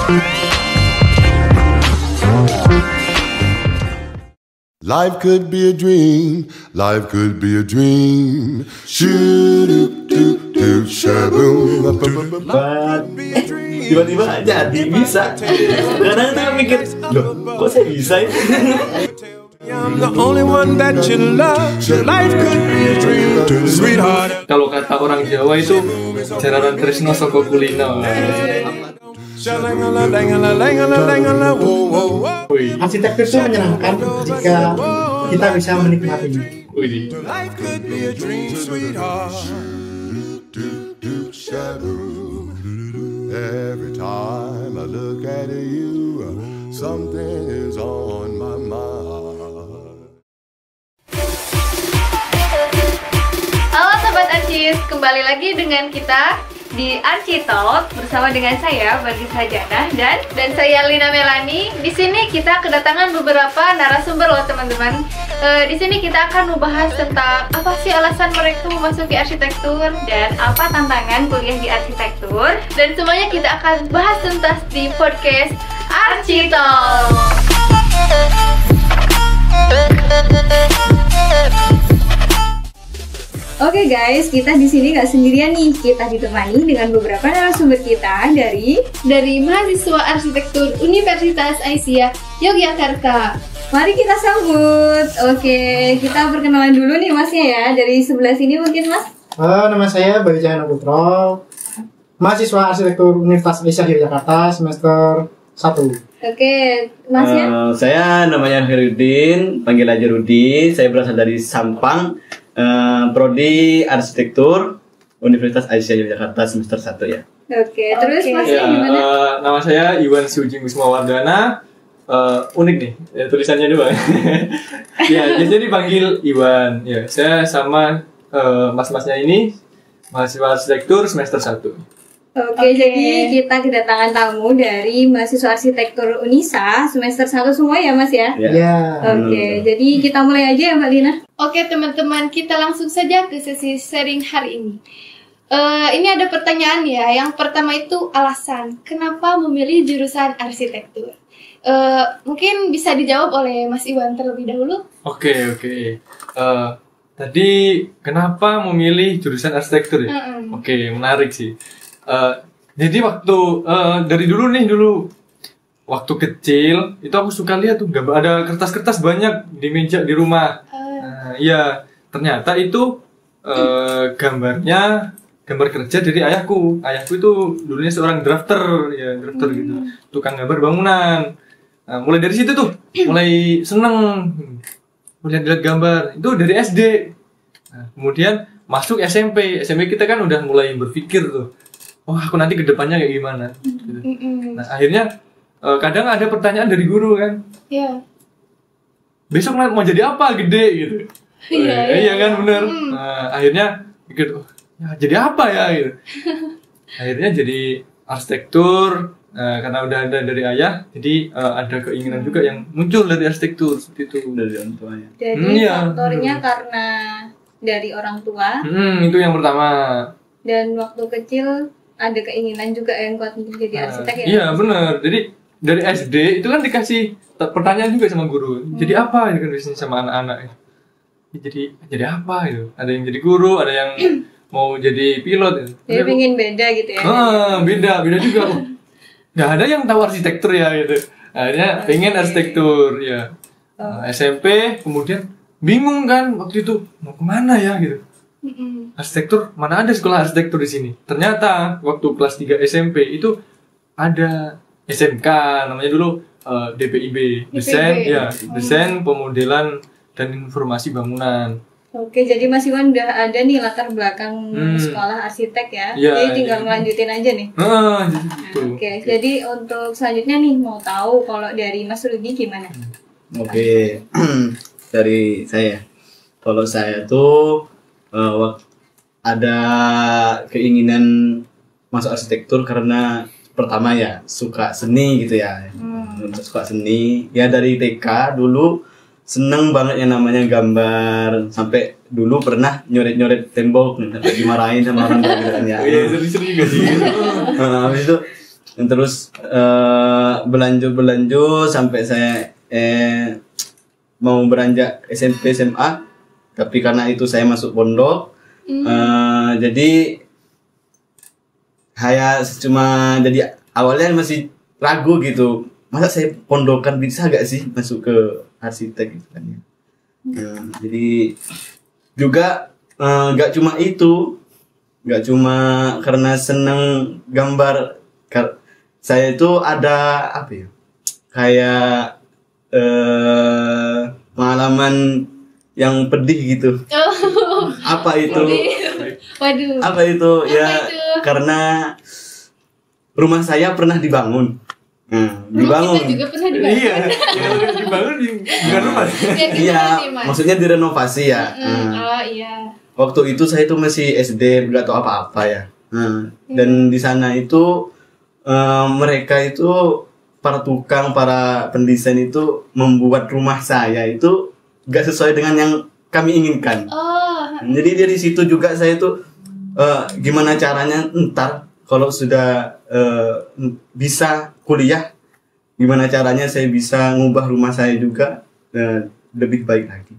Life could be a dream, life could be a dream. Shoo-doo-doo-doo, shaboom. Tiba-tiba jadi bisa. Kadang-kadang mikir, loh kok saya bisa ya? I'm the only one that you love. Life could be a dream, sweetheart. Kalau kata orang Jawa itu jaranan tresno saka kulino. Arsitektur itu menyenangkan jika kita bisa menikmatinya. Life could be a dream, sweetheart. Every time I look at you, something is on my mind. Halo Sobat Arcis, kembali lagi dengan kita di Arci Talk bersama dengan saya Bagis Hajana dan saya Lina Melani. Di sini kita kedatangan beberapa narasumber loh teman-teman. Di sini kita akan membahas tentang apa sih alasan mereka memasuki arsitektur dan apa tantangan kuliah di arsitektur, dan semuanya kita akan bahas tuntas di podcast Arci Talk. Oke guys, kita di sini nggak sendirian nih. Kita ditemani dengan beberapa narasumber kita dari mahasiswa arsitektur Universitas Aisyah Yogyakarta. Mari kita sambut. Oke, kita perkenalan dulu nih masnya ya. Dari sebelah sini mungkin mas. Halo, nama saya Bayu Cahyono Putro, mahasiswa arsitektur Universitas Aisyah Yogyakarta semester 1. Oke, masnya? Saya namanya Herudin, panggil aja Rudi. Saya berasal dari Sampang. Prodi Arsitektur Universitas Aisyah Yogyakarta semester 1 ya. Oke, terus masnya Ya, gimana? nama saya Iwan Siujing Wismawardana. Unik nih tulisannya dua. Ya, jadi dipanggil Iwan. Ya, saya sama mas-masnya ini mahasiswa arsitektur semester 1. Oke, jadi kita kedatangan tamu dari mahasiswa arsitektur Unisa semester 1 semua ya mas ya? Ya. Oke, jadi kita mulai aja ya Mbak Lina. Oke teman-teman, kita langsung saja ke sesi sharing hari ini. Ini ada pertanyaan ya. Yang pertama itu alasan kenapa memilih jurusan arsitektur. Mungkin bisa dijawab oleh Mas Iwan terlebih dahulu. Oke. Tadi kenapa memilih jurusan arsitektur ya? Oke, menarik sih. Jadi waktu dari dulu waktu kecil itu aku suka lihat tuh gambar, ada kertas-kertas banyak di meja di rumah. Iya, ternyata itu gambar kerja dari ayahku. Ayahku itu dulunya seorang drafter gitu, tukang gambar bangunan. Mulai dari situ tuh, mulai seneng lihat gambar. Itu dari SD. Kemudian masuk SMP kita kan udah mulai berpikir tuh, wah aku nanti kedepannya kayak gimana. Gitu. Nah akhirnya kadang ada pertanyaan dari guru kan. Iya. Besok mau jadi apa gede gitu. Iya kan bener. Nah, akhirnya pikir, ya jadi apa ya gitu. Akhirnya jadi arsitektur karena udah ada dari ayah, jadi ada keinginan juga yang muncul dari arsitektur seperti itu dari orang tuanya. Jadi faktornya karena dari orang tua. Itu yang pertama. Dan waktu kecil ada keinginan juga yang kuat untuk jadi arsitek ya? Iya benar. Jadi dari SD itu kan dikasih pertanyaan juga sama guru. Jadi apa gitu kan biasanya sama anak-anak. Jadi apa gitu. Ada yang jadi guru, ada yang mau jadi pilot. Gitu. Jadi pengen beda gitu ya? Beda juga. Nggak ada yang tahu arsitektur ya gitu. Akhirnya pengen arsitektur ya. SMP kemudian bingung kan waktu itu mau kemana ya gitu. Arsitektur, mana ada sekolah arsitektur di sini? Ternyata waktu kelas 3 SMP itu ada SMK namanya dulu DPIB, desain pemodelan dan informasi bangunan. Oke, jadi Mas Iwan udah ada nih latar belakang sekolah arsitek ya? Jadi tinggal melanjutin aja nih. Gitu. Oke, jadi untuk selanjutnya nih mau tahu kalau dari Mas Rudi gimana? Oke. Dari saya. Kalau saya tuh ada keinginan masuk arsitektur karena pertama ya suka seni gitu ya. Suka seni ya dari TK dulu seneng banget yang namanya gambar, sampai dulu pernah nyoret tembok sampai dimarahin sama orang tua gitu kan ya. Iya, sering juga sih. Habis itu Terus berlanjut sampai saya mau beranjak SMP SMA, tapi karena itu saya masuk pondok, jadi saya cuma jadi awalnya masih ragu gitu, masa saya pondokan bisa gak sih masuk ke arsitek gitu kan ya. Jadi juga gak cuma itu, gak cuma karena seneng gambar. Saya itu ada apa ya, kayak pengalaman yang pedih gitu. Apa itu? Waduh. Apa itu? Ya itu? karena rumah saya pernah dibangun. Dibangun. Kita juga pernah dibangun. Iya, yang dibangun di bukan rumah. Iya, maksudnya direnovasi ya. Oh iya. Waktu itu saya itu masih SD, nggak tahu apa-apa ya. Dan di sana itu mereka itu para tukang, para pendesain itu membuat rumah saya itu nggak sesuai dengan yang kami inginkan. Oh. Jadi dari situ juga saya itu gimana caranya ntar kalau sudah bisa kuliah, gimana caranya saya bisa ngubah rumah saya juga lebih baik lagi.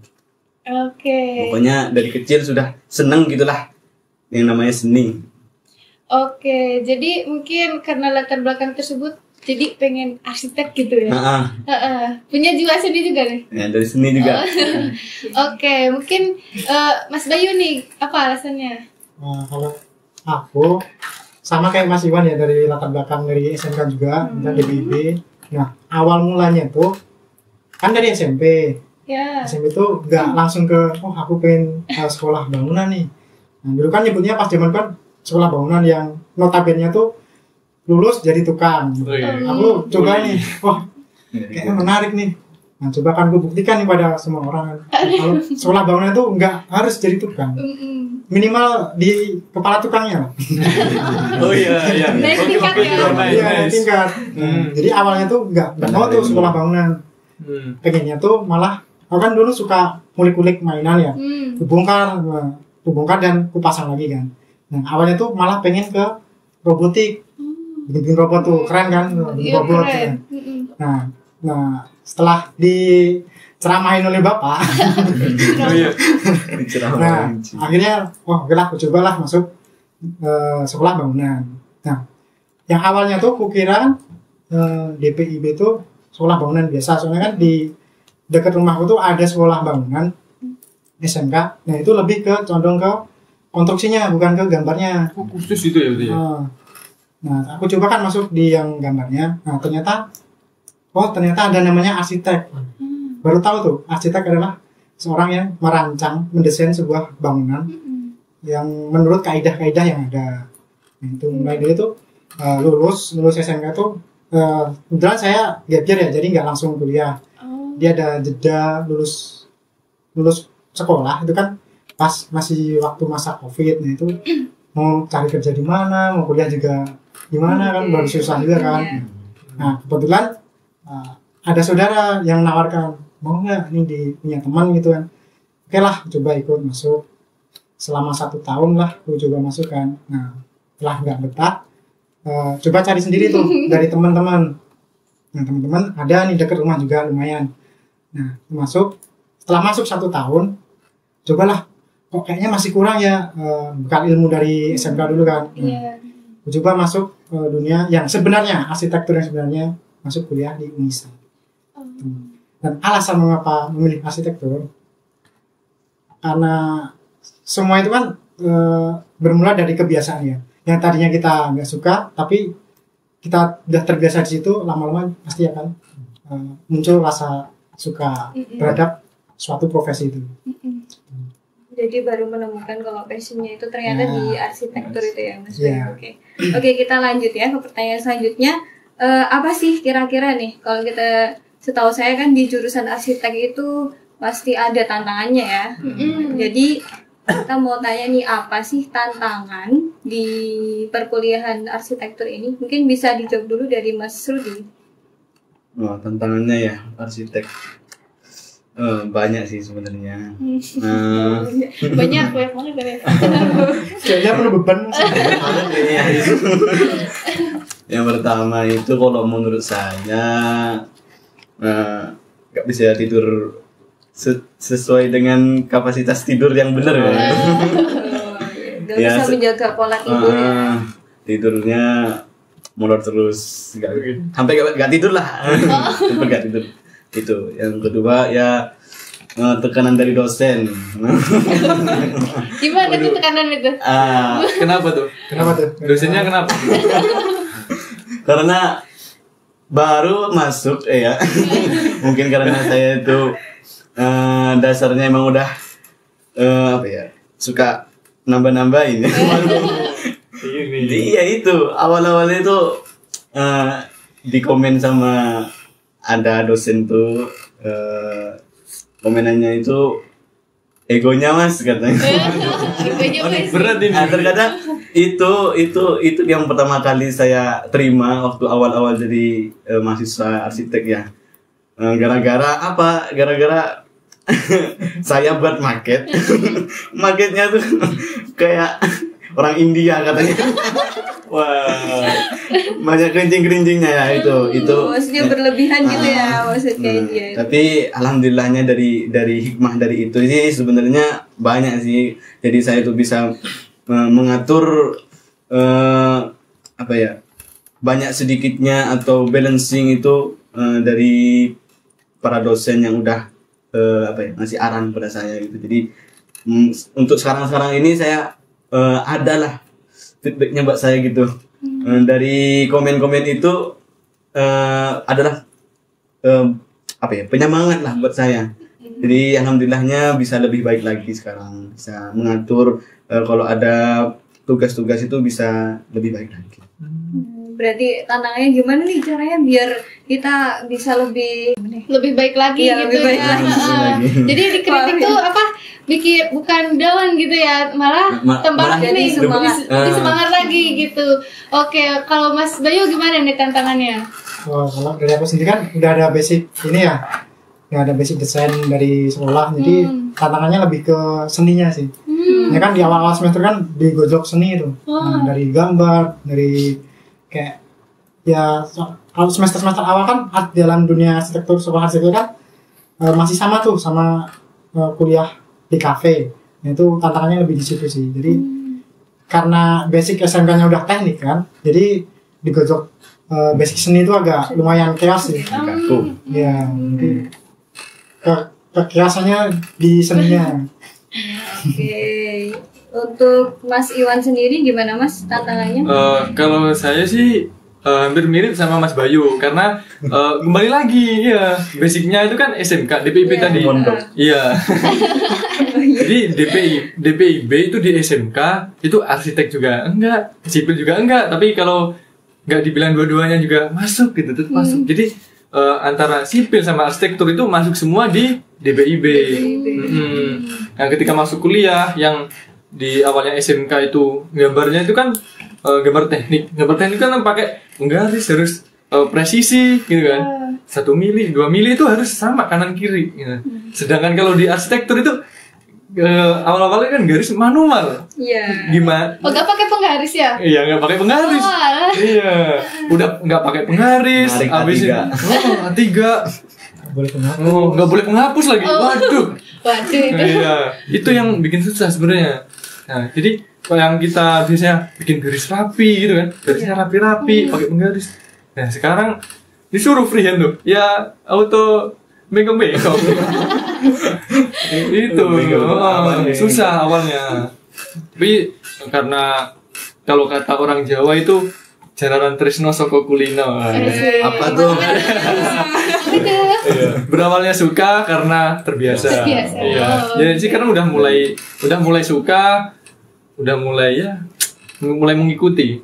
Oke. Pokoknya dari kecil sudah seneng gitulah yang namanya seni. Oke, jadi mungkin karena latar belakang tersebut jadi pengen arsitek gitu ya. Punya jiwa seni juga nih. Ya, dari seni juga. Oke, mungkin Mas Bayu nih, apa alasannya? Kalau aku sama kayak Mas Iwan ya, dari latar belakang dari SMK juga dan DBIB. Nah, awal mulanya tuh kan dari SMP. Ya. SMP tuh nggak langsung ke aku pengen sekolah bangunan nih. Nah, dulu kan nyebutnya pas zaman kan sekolah bangunan yang notabene tuh lulus jadi tukang. Oh, iya. Aku coba nih, kayaknya menarik nih. Nah, coba kan gue buktikan nih pada semua orang. Kalau sekolah bangunan itu nggak harus jadi tukang. Minimal di kepala tukangnya lah. Oh iya, iya. Naik tingkat ya. Iya, naik tingkat. Jadi awalnya tuh nggak mau tuh sekolah bangunan. Pengennya tuh malah, aku kan dulu suka kulik-kulik mainan ya. Kubongkar dan kupasang lagi kan. Nah, awalnya tuh malah pengen ke robotik. Bikin robot tuh keren kan, bikin robot. Keren. Ya. Nah, setelah diceramahin oleh bapak, nah akhirnya oke lah, aku cobalah masuk sekolah bangunan. Nah, yang awalnya tuh kukira DPIB tuh sekolah bangunan biasa, soalnya kan di dekat rumahku tuh ada sekolah bangunan SMK. Nah, itu lebih ke condong ke konstruksinya, bukan ke gambarnya. Khusus itu ya berarti ya? Nah, aku coba kan masuk di yang gambarnya. Nah, ternyata ada namanya arsitek. Baru tahu tuh, arsitek adalah seorang yang merancang, mendesain sebuah bangunan yang menurut kaidah-kaidah yang ada. Nah, itu mulai dari itu lulus SMK tuh kebetulan saya gap year ya, jadi nggak langsung kuliah. Dia ada jeda lulus sekolah itu kan pas masih waktu masa COVID. Nah, itu mau cari kerja di mana, mau kuliah juga gimana kan, baru susah juga kan. Nah, kebetulan ada saudara yang nawarkan, mau nggak nih punya teman gitu kan. Oke lah, coba ikut masuk. Selama 1 tahun lah aku coba masuk kan. Nah, setelah nggak betah, coba cari sendiri tuh dari teman-teman. Nah, teman-teman ada nih dekat rumah juga lumayan. Nah, setelah masuk 1 tahun, cobalah, kok kayaknya masih kurang ya bekal ilmu dari SMK dulu kan. Aku coba masuk dunia yang sebenarnya, arsitektur yang sebenarnya, masuk kuliah di Unisa. Dan alasan mengapa memilih arsitektur, karena semua itu kan bermula dari kebiasaan ya. Yang tadinya kita nggak suka, tapi kita udah terbiasa di situ, lama-lama pasti akan muncul rasa suka terhadap suatu profesi itu. Jadi baru menemukan kalau passionnya itu ternyata di arsitektur itu ya, Mas. Oke, kita lanjut ya ke pertanyaan selanjutnya. Apa sih kira-kira nih, kalau kita, setahu saya kan di jurusan arsitek itu pasti ada tantangannya ya. Jadi kita mau tanya nih, apa sih tantangan di perkuliahan arsitektur ini? Mungkin bisa dijawab dulu dari Mas Rudi. Tantangannya ya arsitek banyak sih sebenarnya. Banyak banget ya. Kayaknya perlu beban. Yang pertama itu kalau menurut saya nggak bisa tidur sesuai dengan kapasitas tidur yang benar ya. Gak bisa menjaga pola tidur ya. Tidurnya molor terus, sampai gak tidur lah. Sampai gak tidur. Itu. Yang kedua ya tekanan dari dosen. Gimana tuh tekanan itu? Kenapa tuh? Kenapa tuh? Dosennya kenapa? Karena baru masuk ya. Mungkin karena saya itu dasarnya emang udah apa ya, suka nambah-nambahin. Iya itu awal-awalnya itu di komen sama ada dosen tuh komenannya itu egonya mas katanya. Berat ini. Terkadang itu yang pertama kali saya terima waktu awal-awal jadi mahasiswa arsitek ya. Gara-gara apa? Gara-gara saya buat maket. Maketnya tuh kayak orang India katanya. Wah, banyak kerincing-kerincingnya ya itu. Maksudnya berlebihan gitu ya maksudnya dia. Tapi alhamdulillahnya dari hikmah dari itu sih sebenarnya banyak sih. Jadi saya tuh bisa mengatur apa ya, banyak sedikitnya atau balancing itu dari para dosen yang udah apa ya, ngasih arahan pada saya gitu. Jadi untuk sekarang ini saya adalah feedbacknya buat saya gitu. Dari komen-komen itu adalah apa ya, penyemangat lah buat saya. Jadi alhamdulillahnya bisa lebih baik lagi sekarang, bisa mengatur kalau ada tugas-tugas itu bisa lebih baik lagi. Berarti tantangannya gimana nih caranya biar kita bisa lebih baik lagi iya, gitu lebih baik ya. lagi. Jadi dikritik tuh apa, bikin bukan down gitu ya, malah tambah jadi nih semangat lagi gitu. Oke, kalau Mas Bayu gimana nih tantangannya? Kalau dari aku sendiri kan udah ada basic ini ya, udah ada basic desain dari sekolah, jadi tantangannya lebih ke seninya sih. Ya kan di awal-awal semester kan digojok seni itu, dari gambar, dari kayak ya kalau semester awal kan dalam dunia arsitektur, sekolah arsitektur kan masih sama tuh sama kuliah di kafe. Nah, itu tantangannya lebih di situ sih. Jadi karena basic SMK-nya udah teknik kan, jadi digojok basic seni itu agak lumayan chaos sih. Ya, jadi kekiasannya di seninya. Oke. Untuk Mas Iwan sendiri gimana Mas tantangannya? Kalau saya sih hampir mirip sama Mas Bayu karena kembali lagi ya, basicnya itu kan SMK DPIB tadi. Iya. Jadi DPIB itu di SMK itu arsitek juga enggak, sipil juga enggak, tapi kalau enggak dibilang dua-duanya juga masuk gitu, tetap masuk. Jadi antara sipil sama arsitektur itu masuk semua di DPIB. Nah, ketika masuk kuliah yang di awalnya SMK itu gambarnya itu kan gambar teknik kan pakai penggaris harus presisi gitu kan, 1 mili 2 mili itu harus sama kanan kiri gitu. Sedangkan kalau di arsitektur itu awal-awalnya kan garis manual. Iya. Gimana? Oh, nggak pakai penggaris ya? Iya, nggak pakai penggaris. Iya, udah nggak pakai penggaris. Habis itu A3. Nggak boleh penghapus lagi. Waduh itu. Iya, itu yang bikin susah sebenarnya. Nah, jadi yang kita biasanya bikin garis rapi gitu kan, garisnya rapi-rapi pakai penggaris. Nah, sekarang disuruh freehand tuh, ya auto bengkok-bengkok. Itu susah awalnya. Tapi karena kalau kata orang Jawa itu jalanan tresno saka kulino. Apa tuh? Berawalnya suka karena terbiasa. Iya. Jadi sekarang udah mulai suka, udah mulai mengikuti.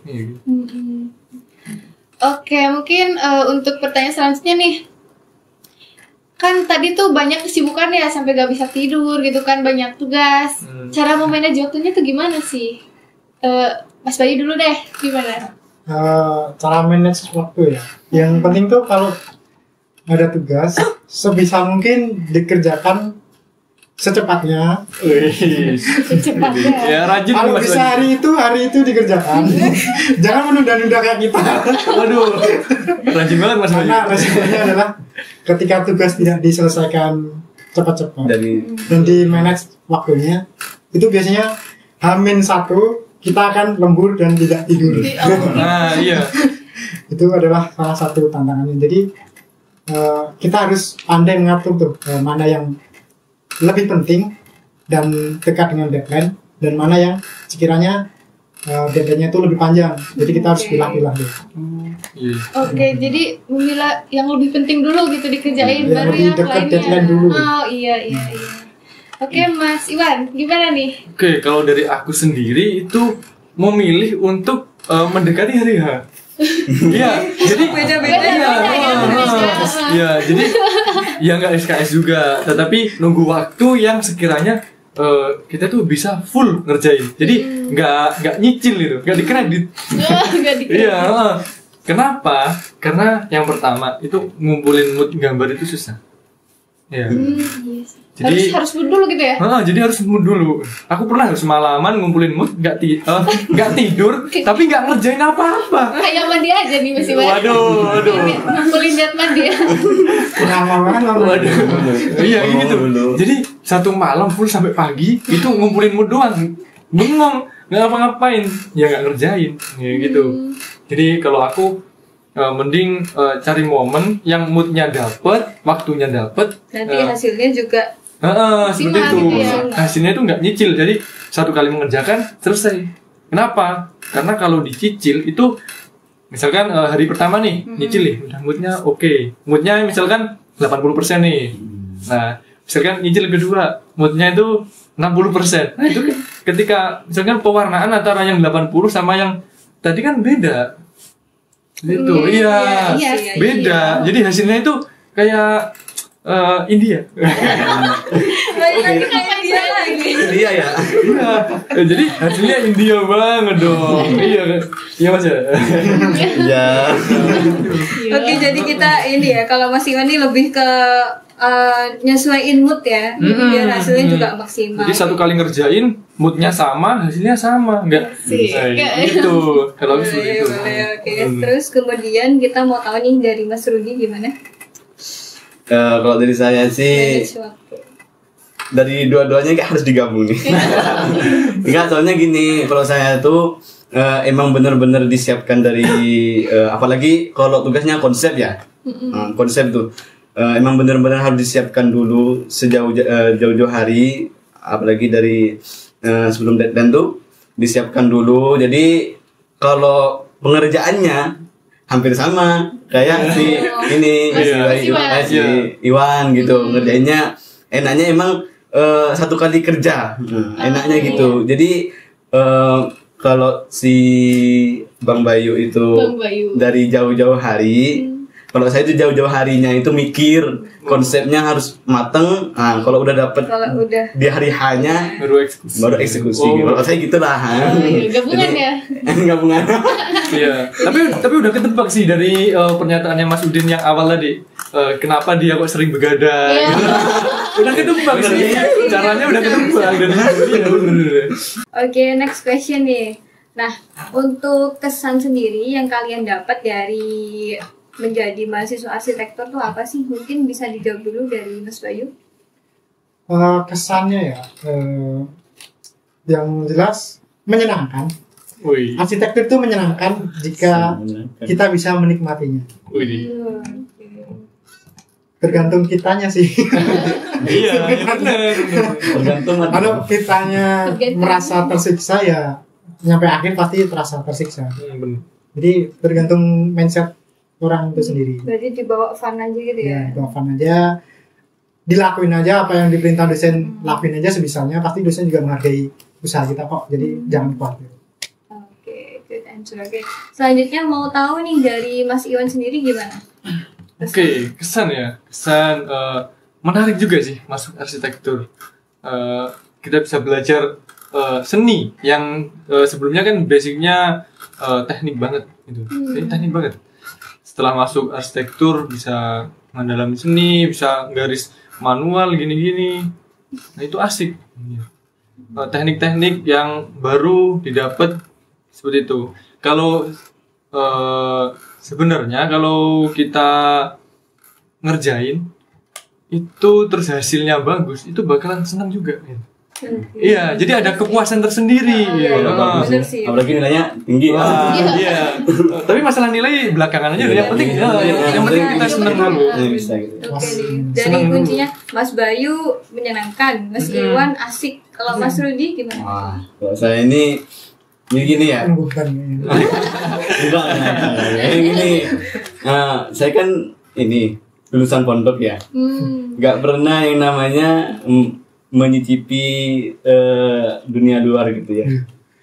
Oke, mungkin untuk pertanyaan selanjutnya nih. Kan tadi tuh banyak kesibukan ya, sampai gak bisa tidur gitu kan, banyak tugas. Cara memanage waktunya tuh gimana sih? Mas Bayu dulu deh, gimana? Cara manage waktu ya. Yang penting tuh kalau ada tugas sebisa mungkin dikerjakan secepatnya. Wih. Secepatnya. Ya rajin nih, Kalau Mas bisa Wadi. hari itu dikerjakan. Jangan menunda-nunda kayak kita. Waduh. Rajin banget Mas Wadi. Karena resikonya adalah ketika tugas tidak diselesaikan cepat-cepat Dari dan di manage waktunya, itu biasanya H-1 kita akan lembur dan tidak tidur. Nah, iya. Itu adalah salah satu tantangannya. Jadi kita harus pandai mengatur tuh mana yang lebih penting dan dekat dengan deadline, dan mana yang sekiranya deadline-nya itu lebih panjang. Jadi kita harus pilah-pilah deh. Iya. Oke, jadi memilah yang lebih penting dulu gitu dikerjain, Yang baru lebih yang dekat lainnya. deadline dulu. Oh iya. Oke, Mas Iwan, gimana nih? Oke, kalau dari aku sendiri itu memilih untuk mendekati hari H. Iya, jadi Beda-beda Iya, ya, iya, jadi ya nggak SKS juga, tetapi nunggu waktu yang sekiranya kita tuh bisa full ngerjain. Jadi nggak nyicil gitu, nggak dikredit. Enggak dikira. Iya. Kenapa? Karena yang pertama itu ngumpulin mood gambar itu susah. Iya. Iya sih. Jadi- harus mood dulu gitu ya? Jadi harus mood dulu. Aku pernah harus malaman ngumpulin mood, nggak tidur, tapi nggak ngerjain apa-apa. Kayak mandi aja nih Mas Iwan. Waduh. Ngumpulin niat mandi ya. Waduh. Iya gitu. Dulu. Jadi satu malam full sampai pagi itu ngumpulin mood doang. Bengong, nggak ngapa-ngapain, ya nggak ngerjain, ya gitu. Jadi kalau aku mending cari momen yang moodnya dapet, waktunya dapet. Nanti hasilnya juga Seperti itu. gitu ya. Hasilnya itu nggak nyicil, jadi satu kali mengerjakan selesai. Kenapa? Karena kalau dicicil itu, misalkan hari pertama nih nyicil nih, udah moodnya oke. Moodnya misalkan 80% nih. Nah, misalkan nyicil kedua, moodnya itu 60%. Nah, itu ketika misalkan pewarnaan antara yang 80 sama yang tadi kan beda. Gitu, iya. Iya, Beda. Jadi hasilnya itu kayak India. lagi kayak dia lagi. Iya ya. Iya. Jadi hasilnya India banget dong. Iya kan? Iya Mas ya. Iya. Oke, jadi kita ini ya, kalau Mas Iwan ini lebih ke nyesuaiin mood ya, biar hasilnya juga maksimal. Jadi satu kali ngerjain moodnya sama, hasilnya sama, enggak? Gitu. Kalau aku seperti itu. Boleh, oke. Terus kemudian kita mau tahu nih dari Mas Rudi gimana? Kalau dari saya sih Manage waktu. dari dua-duanya kayak harus digabung nih. Enggak, soalnya gini, kalau saya tuh emang bener-bener disiapkan dari apalagi kalau tugasnya konsep ya. Konsep tuh emang bener-bener harus disiapkan dulu jauh-jauh hari, apalagi dari sebelum deadline tuh disiapkan dulu. Jadi kalau pengerjaannya hampir sama kayak si ini si Iwan gitu, ngerjainnya enaknya emang satu kali kerja, enaknya gitu. Jadi kalau si Bang Bayu itu Bang Bayu. dari jauh-jauh hari, kalau saya itu jauh-jauh harinya itu mikir konsepnya harus mateng. Nah, kalau udah dapet Kalau udah di hari hanya Baru eksekusi. baru eksekusi. Oh. Kalau saya gitulah. Iya, gabungan ya. Gabungan. Iya. Tapi udah ketebak sih dari pernyataannya Mas Udin yang awal tadi. Kenapa dia kok sering begadang? Iya. Gitu. Udah ketebak sih. Caranya udah ketebak dari iya, bener. Oke, next question nih. Nah, untuk kesan sendiri yang kalian dapat dari menjadi mahasiswa arsitektur tuh apa sih? Mungkin bisa dijawab dulu dari Mas Bayu. Kesannya ya, yang jelas menyenangkan. Wih. Arsitektur itu menyenangkan jika kita bisa menikmatinya. Wih. Tergantung kitanya sih. Iya, benar. Tergantung Kalau kitanya merasa tersiksa ya, nyampe akhir pasti terasa tersiksa. Bener. Jadi tergantung mindset orang itu sendiri. Berarti dibawa fun aja gitu Ya, ya. go fun aja, dilakuin aja apa yang diperintah dosen, lakuin aja sebisanya. Pasti dosen juga menghargai usaha kita kok. Jadi jangan khawatir. Oke, good answer. Oke. Selanjutnya mau tahu nih dari Mas Iwan sendiri gimana? Oke, kesan ya. Kesan menarik juga sih masuk arsitektur. Kita bisa belajar seni yang sebelumnya kan basicnya teknik banget gitu. Jadi teknik banget. Setelah masuk arsitektur bisa mendalami seni, bisa garis manual gini-gini. Nah itu asik. Teknik-teknik yang baru didapat seperti itu. Kalau sebenarnya kalau kita ngerjain itu terus hasilnya bagus, itu bakalan senang juga. Iya, jadi ada kepuasan tersendiri. Bener sih. Apalagi nilainya tinggi. Iya. Tapi masalah nilai belakangan aja. Yang penting, yang penting kita senang dulu. Bisa gitu. Oke nih. Dari kuncinya Mas Bayu menyenangkan, Mas Iwan asik. Kalau Mas Rudi gimana? Wah, kalau saya ini gini ya. Bukan. Enggak, gini. Saya kan ini lulusan pondok ya. Nggak pernah yang namanya menyicipi dunia luar gitu ya.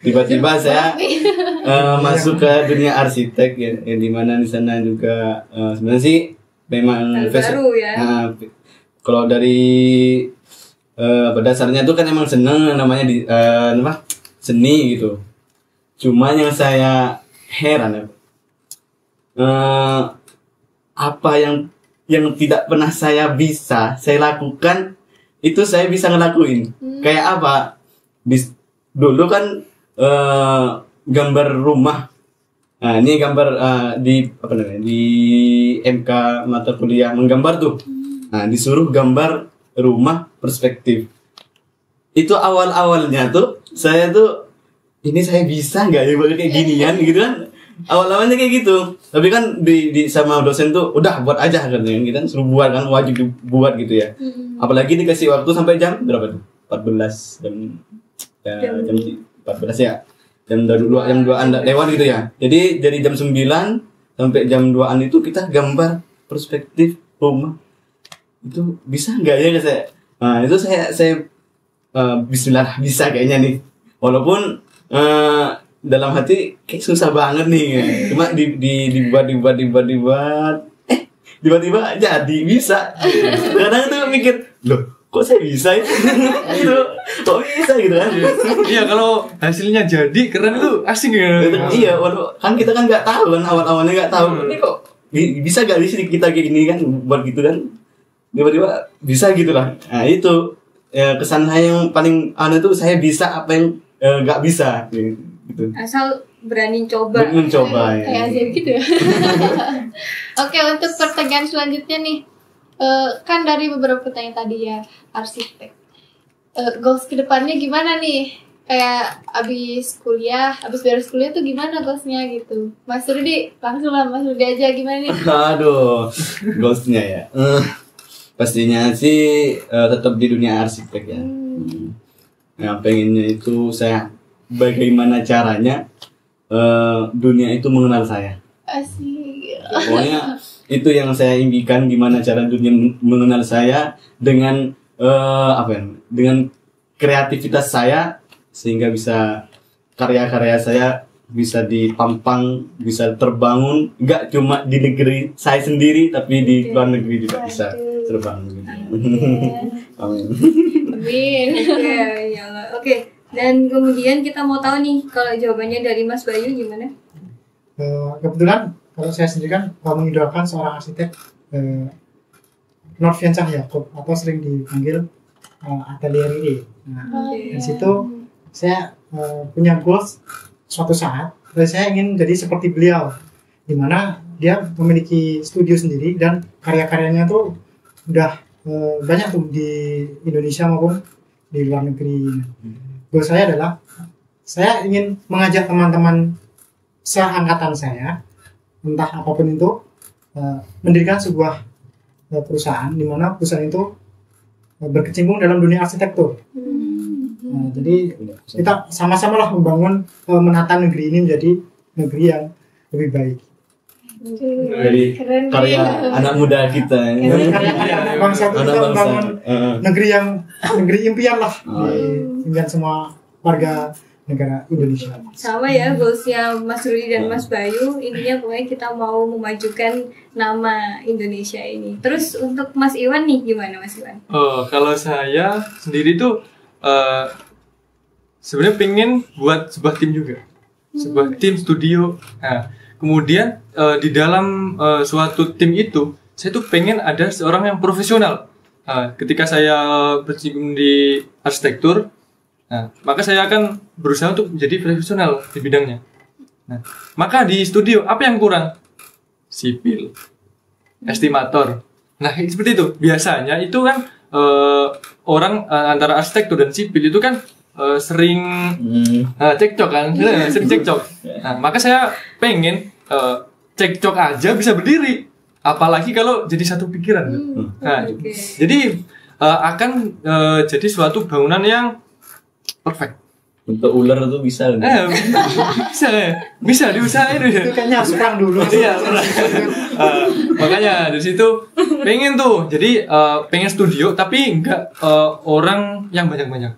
Tiba-tiba saya masuk ke dunia arsitek ya, yang dimana di sana juga sebenarnya sih memang baru ya. Kalau dari pada dasarnya itu kan emang seneng namanya di seni gitu. Cuma yang saya heran ya, apa yang tidak pernah saya bisa saya lakukan itu saya bisa ngelakuin. Kayak apa? Dulu kan gambar rumah. Nah, ini gambar di apa namanya? Di MK mata kuliah menggambar tuh. Nah, disuruh gambar rumah perspektif. Itu awal-awalnya tuh saya tuh ini saya bisa nggak ya kayak ginian gitu kan? Awal-awalnya kayak gitu. Tapi kan di sama dosen tuh udah buat aja katanya, kita suruh buat kan, wajib dibuat gitu ya. Apalagi dikasih waktu sampai jam berapa tuh? 14 jam 14 ya. Jam 2-an lewat gitu ya. Jadi dari jam 9 sampai jam 2-an itu kita gambar perspektif rumah. Itu bisa nggak ya saya? Nah, itu saya bismillah bisa kayaknya nih. Walaupun dalam hati kayak susah banget nih ya. Cuma dibuat tiba-tiba jadi bisa. Kadang tuh mikir, loh kok saya bisa ya? Gitu. Kok bisa gitu kan? Iya, kalau hasilnya jadi keren itu asik ya. Iya, waduh, kan kita kan nggak tahu kan, awal-awalnya nggak tahu. Ini kok bisa gak sih kita kayak gini kan, buat gitu kan? Tiba-tiba bisa gitu lah. Nah itu ya, kesan saya yang paling aneh tuh saya bisa apa yang nggak bisa gitu. Asal berani coba. Mencoba ya. Kayak Azir gitu ya. Oke, untuk pertanyaan selanjutnya nih, kan dari beberapa pertanyaan tadi ya, arsitek. Goals kedepannya gimana nih? Kayak abis beres kuliah tuh gimana goalsnya gitu? Mas Rudi, langsung lah Mas Rudi aja gimana nih? Aduh, goalsnya ya. Pastinya sih tetap di dunia arsitek ya. Nah, pengennya itu saya bagaimana caranya dunia itu mengenal saya. Asik. Pokoknya itu yang saya impikan, gimana cara dunia mengenal saya dengan dengan kreativitas saya, sehingga bisa karya-karya saya bisa dipampang, bisa terbangun, nggak cuma di negeri saya sendiri tapi di luar negeri juga bisa terbangun. Amin. Amin. Ya Allah. Oke. Dan kemudian kita mau tahu nih kalau jawabannya dari Mas Bayu gimana? Kebetulan kalau saya sendiri kan mengidolakan seorang arsitek Norvian Cahyakob atau sering dipanggil Atelier E. Nah, dari situ saya punya goals suatu saat, saya ingin jadi seperti beliau, di mana dia memiliki studio sendiri dan karya-karyanya tuh udah banyak tuh di Indonesia maupun di luar negeri. Goal saya adalah saya ingin mengajak teman-teman seangkatan saya, entah apapun itu, mendirikan sebuah perusahaan di mana perusahaan itu berkecimpung dalam dunia arsitektur. Nah, jadi kita sama-sama lah membangun, menata negeri ini menjadi negeri yang lebih baik. Dari karya anak muda kita, karya bangsa kita membangun negeri impian lah, impian semua warga negara Indonesia. Sama ya goalsnya Mas Rudi dan Mas Bayu, intinya pokoknya kita mau memajukan nama Indonesia ini. Terus untuk Mas Iwan nih gimana Mas Iwan? Kalau saya sendiri tuh sebenarnya pengen buat sebuah tim juga, sebuah tim studio. Nah, kemudian di dalam suatu tim itu saya tuh pengen ada seorang yang profesional. ketika saya berkecimpung di arsitektur, maka saya akan berusaha untuk menjadi profesional di bidangnya. Nah, maka di studio apa yang kurang? Sipil, estimator. Nah, seperti itu. Biasanya itu kan orang antara arsitektur dan sipil itu kan sering cekcok kan, sering cekcok. Nah, maka saya pengen cekcok aja bisa berdiri, apalagi kalau jadi satu pikiran. Nah, jadi akan jadi suatu bangunan yang perfect. Untuk ular itu bisa. Bisa diusahain. Itu kayaknya harus perang dulu. Iya, makanya dari situ pengen tuh. Jadi pengen studio tapi enggak orang yang banyak-banyak.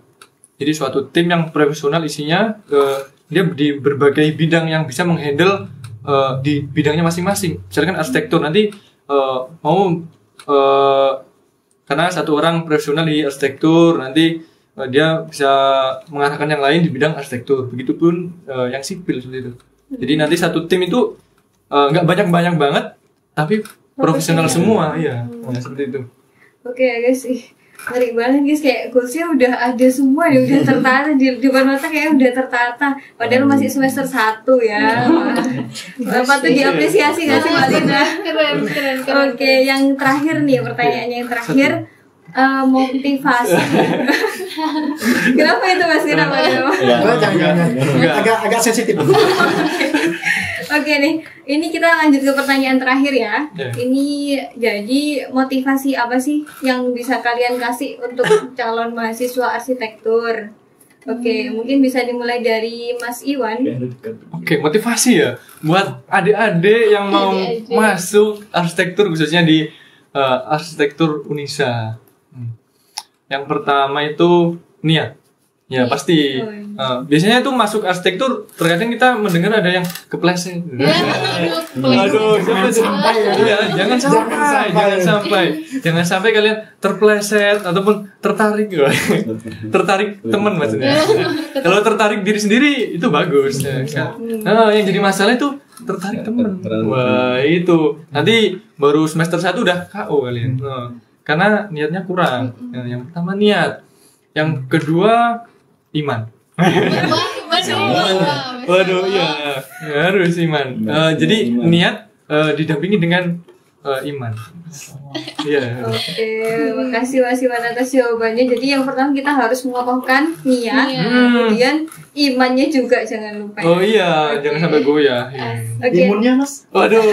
Jadi suatu tim yang profesional isinya dia di berbagai bidang yang bisa menghandle di bidangnya masing-masing. Misalkan arsitektur nanti mau karena satu orang profesional di arsitektur nanti dia bisa mengarahkan yang lain di bidang arsitektur. Begitupun yang sipil seperti itu. Jadi nanti satu tim itu nggak banyak-banyak banget, tapi profesional semua, ya. Seperti itu. Oke guys, menarik banget guys, kayak goalsnya udah ada semua ya, udah tertata di depan mata, kayak udah tertata. Padahal masih semester 1 ya. Patut diapresiasi nggak sih Mbak Lina? Keren. Oke, yang terakhir nih, pertanyaannya yang terakhir. Motivasi. Kenapa itu Mas? Kenapa? Jangan. Agak sensitif. Oke nih, ini kita lanjut ke pertanyaan terakhir ya. Yeah. Ini jadi motivasi apa sih yang bisa kalian kasih untuk calon mahasiswa arsitektur? Oke, mungkin bisa dimulai dari Mas Iwan. Oke, motivasi ya buat adik-adik yang mau masuk arsitektur, khususnya di arsitektur Unisa. Yang pertama itu niat. Ya pasti. Biasanya tuh masuk arsitektur terkadang kita mendengar ada yang kepleset. Aduh, jangan sampai kalian terpleset ataupun tertarik. Tertarik teman maksudnya. Kalau tertarik diri sendiri itu bagus. Yang jadi masalah itu tertarik teman. Wah, itu. Nanti baru semester 1 udah KO kalian. Karena niatnya kurang. Yang pertama niat. Yang kedua iman. Waduh, iya, harus iman. Jadi niat didampingi dengan iman. Iya. Oke, makasih Mas Iwan atas jawabannya. Jadi yang pertama kita harus mengokohkan niat, kemudian imannya juga jangan lupa. Oh iya, jangan sampai goyah. Imunnya Mas. Waduh,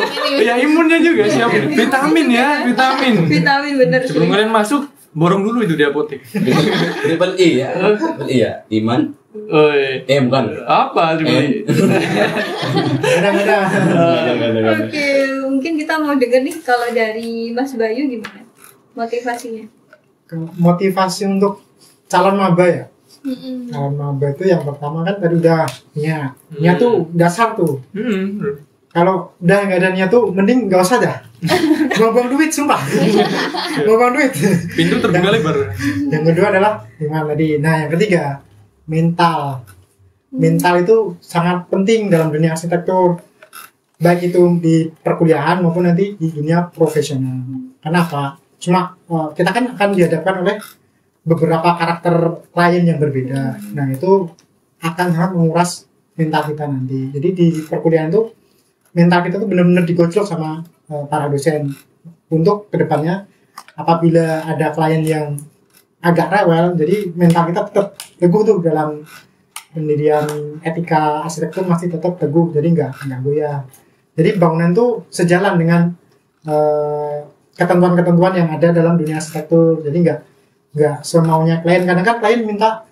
ya imunnya juga siap. Vitamin ya, vitamin. Vitamin bener sih. Sebelum kalian masuk, borong dulu itu di apotek. Triple I ya. Triple I ya. Iman. Bukan. Apa triple I? Oke, mungkin kita mau denger nih kalau dari Mas Bayu gimana motivasinya? Motivasi untuk calon maba ya. Calon maba itu yang pertama kan tadi udah niat. Niat tuh dasar tuh. Kalau udah nggak ada niat tuh mending nggak usah dah. Buang-buang duit sumpah. Buang-buang duit. Pintu terbuka lebar. Yang kedua adalah gimana tadi. Nah, yang ketiga mental. Mental itu sangat penting dalam dunia arsitektur. Baik itu di perkuliahan maupun nanti di dunia profesional. Kenapa? Cuma kita kan akan dihadapkan oleh beberapa karakter klien yang berbeda. Nah, itu akan sangat menguras mental kita nanti. Jadi di perkuliahan itu mental kita tuh benar-benar digojlok sama para dosen untuk kedepannya apabila ada klien yang agak rewel, jadi mental kita tetap teguh tuh dalam pendirian etika arsitektur masih tetap teguh, jadi nggak goyah. Jadi bangunan tuh sejalan dengan ketentuan-ketentuan yang ada dalam dunia arsitektur, jadi nggak semaunya klien. Kadang kan klien minta,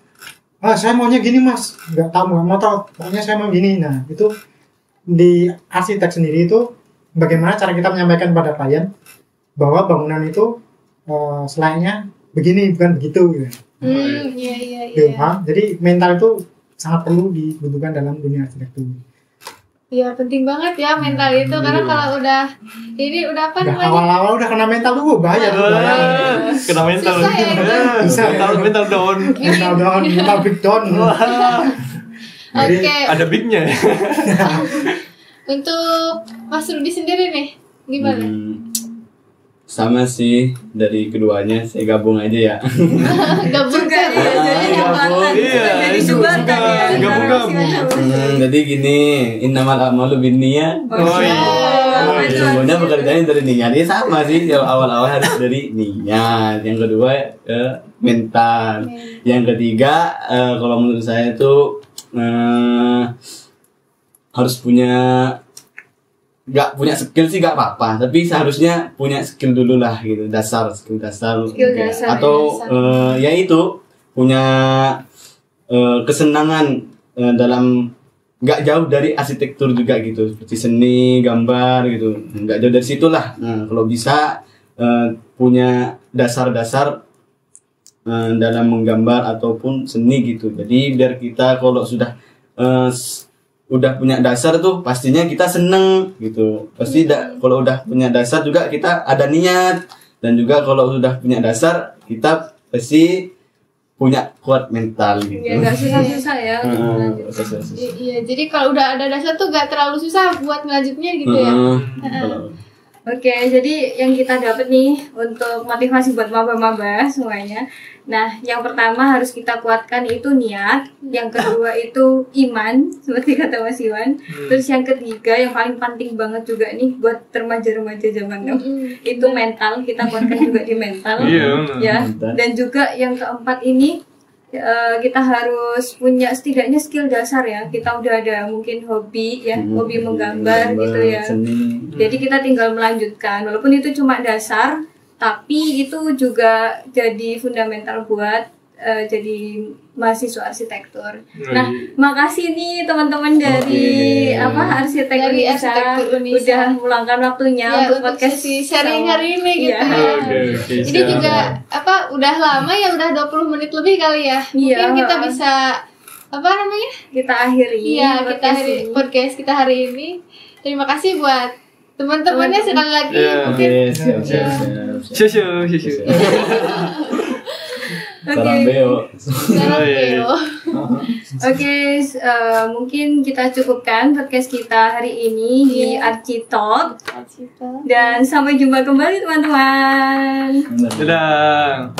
saya maunya gini mas, nggak mau tahu, pokoknya saya mau gini. Nah itu di arsitek sendiri itu bagaimana cara kita menyampaikan pada klien bahwa bangunan itu selayaknya begini bukan begitu gitu. Iya. Jadi mental itu sangat perlu dibutuhkan dalam dunia arsitektur. Iya, penting banget ya mental itu, karena kalau udah apa namanya? Awal-awal udah kena mental tuh bahaya tuh. Kena mental. Susah ya? Mental down. Mental big down. Oke. Ada bignya. Untuk Mas Rudi sendiri nih, gimana? sama sih dari keduanya, saya gabung aja ya. Gabung Juga kan? ya, jadi jembatan. Iya, Jadi itu jembatan suka ya. gabung-gabung. Jadi gini, innamal a'malu binniyat. Oh iya. Semuanya pekerjaannya dari niat. Ini sama sih, yang awal-awal harus dari niat. Yang kedua mental. Yang ketiga kalau menurut saya itu harus punya, nggak punya skill sih nggak apa-apa, tapi seharusnya punya skill dulu lah gitu, skill dasar atau ya itu punya kesenangan dalam, nggak jauh dari arsitektur juga gitu, seperti seni gambar gitu, nggak jauh dari situ lah. Nah, kalau bisa punya dasar-dasar dalam menggambar ataupun seni gitu, jadi biar kita kalau sudah udah punya dasar tuh pastinya kita seneng gitu, pasti kalau udah punya dasar juga kita ada niat, dan juga kalau sudah punya dasar kita pasti punya kuat mental gitu. Ya nggak susah-susah ya. Iya, jadi kalau udah ada dasar tuh gak terlalu susah buat ngelanjutnya gitu ya. Oke, jadi yang kita dapat nih untuk motivasi buat maba-maba semuanya. Nah, yang pertama harus kita kuatkan itu niat. Yang kedua itu iman, seperti kata Mas Iwan. Terus yang ketiga yang paling penting banget juga nih buat remaja-remaja zaman now, itu mental. Kita kuatkan juga di mental. Ya. Dan juga yang keempat ini kita harus punya setidaknya skill dasar ya. Kita udah ada mungkin hobi ya, hobi menggambar gitu ya. Seni. Jadi kita tinggal melanjutkan, walaupun itu cuma dasar, tapi itu juga jadi fundamental buat jadi mahasiswa arsitektur. Nah, makasih nih teman-teman dari arsitek Dari Unisa Arsitektur Unisa. udah meluangkan waktunya Ya, untuk podcast sesi sharing hari ini gitu Iya. ya. Ini juga udah lama ya, udah 20 menit lebih kali ya. Iya. Mungkin kita bisa kita akhiri. Iya, kita podcast akhiri ini. podcast kita hari ini. Terima kasih buat teman-temannya sekali lagi. Iya. Mungkin Siap. Shushu. Salam beo. sekarang Theo. Oke, mungkin kita cukupkan podcast kita hari ini di Architalk. Dan sampai jumpa kembali teman-teman. Dadah.